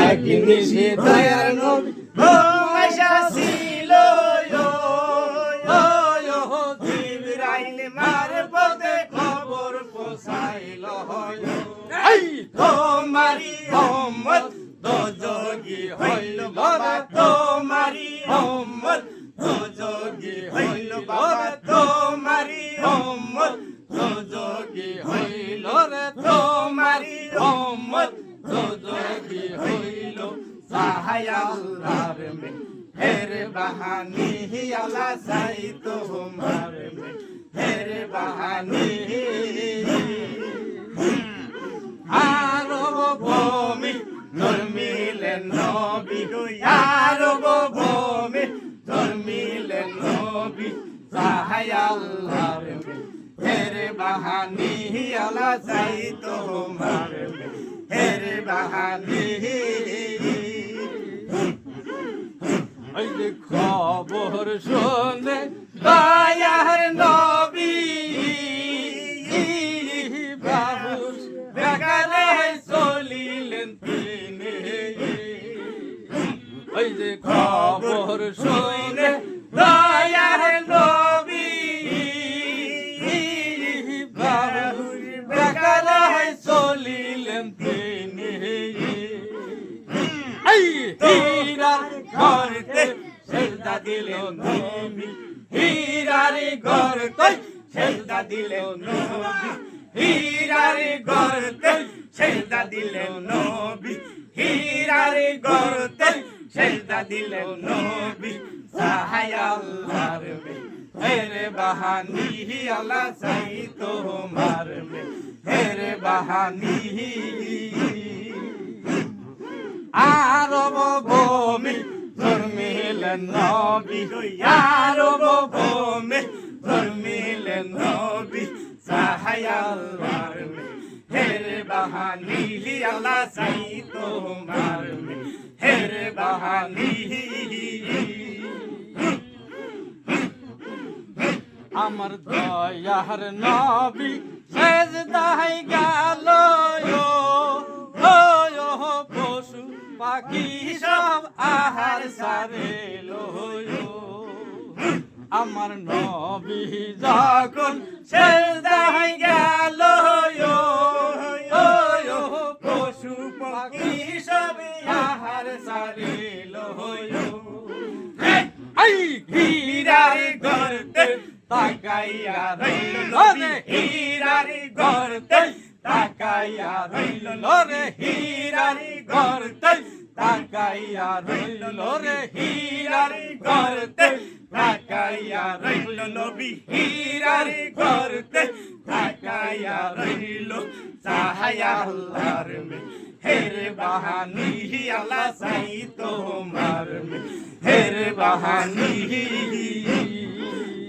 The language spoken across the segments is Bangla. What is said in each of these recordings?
একদিন সে দয়ার নবী আয়সা ছিল জিবরাইল মার পথে খবর পৌঁছাইল তোমারি উম্মত দোজখী হইল বাবা তোমারি উম্মত দোজখী হইল বাবা তোমারি উম্মত দোজখী হইল রে তোমারি উম্মত দোজখী হইল সাহায় আল্লাহর মে হের বাহানি আলা সাই তোমার মে হের বাহানি আরব ভূমি ধর্মিলেন নবী আরব ভূমি ধর্মিলেন নবী সাহায় আল্লাহর মে হের বাহানি আলা সাই তোমার মে হের বাহানি খবর শুনে দয়ার নবী বাবুর বেকালে চলিলেন তিনি ওই যে খবর শুনে দয়ার নবী বাবুর বেকালে চলিলেন তিনি হীরার ঘরতে সেজদা দিলেন নবী হীরার ঘরতে সেজদা দিলেন নবী হীরার ঘরতে সেজদা দিলেন নবী হীরার ঘরতে সেজদা দিলেন নবী সাহায় আল্লাহর মে হের বাহানি আল্লাহ সাই তোমার মে হের বাহানি আরব ভূমি ধর্মিলেন নবী আরব ভূমি ধর্মিলেন নবী সাহায় আল্লাহর মে হের বাহানি আল্লাহ সাই তোমার মে হের বাহানি আমার দয়ার নবী সেজদায় গেল পশু পাখি সব আহার সারেল আমার নবী যখন সেজদায় গেল পশু পাখি সব আহার সারেল হীরার ঘরতে তাকাইয়া রইল রে হীরার ঘরতে তাকাইয়া রইল রে হীরার ঘরতে তাকাইয়া রইল রে হীরার ঘরতে তাকাইয়া রইল নবী হীরার ঘরতে তাকাইয়া রইল সাহায় আল্লাহর মে হের বাহানি আল্লাহ সাই তোমার মে হের বাহানি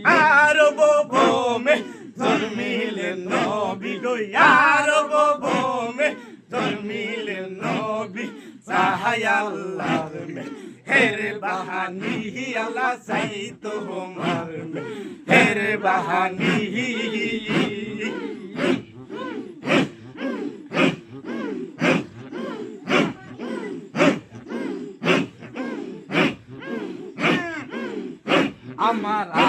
আরব ভূমি ধর্মিলেন নবী আরব ভূমি ধর্মিলেন নবী সাহায় আল্লাহর মে হের বাহানি আল্লাহ সাই তোমার মে হের বাহানি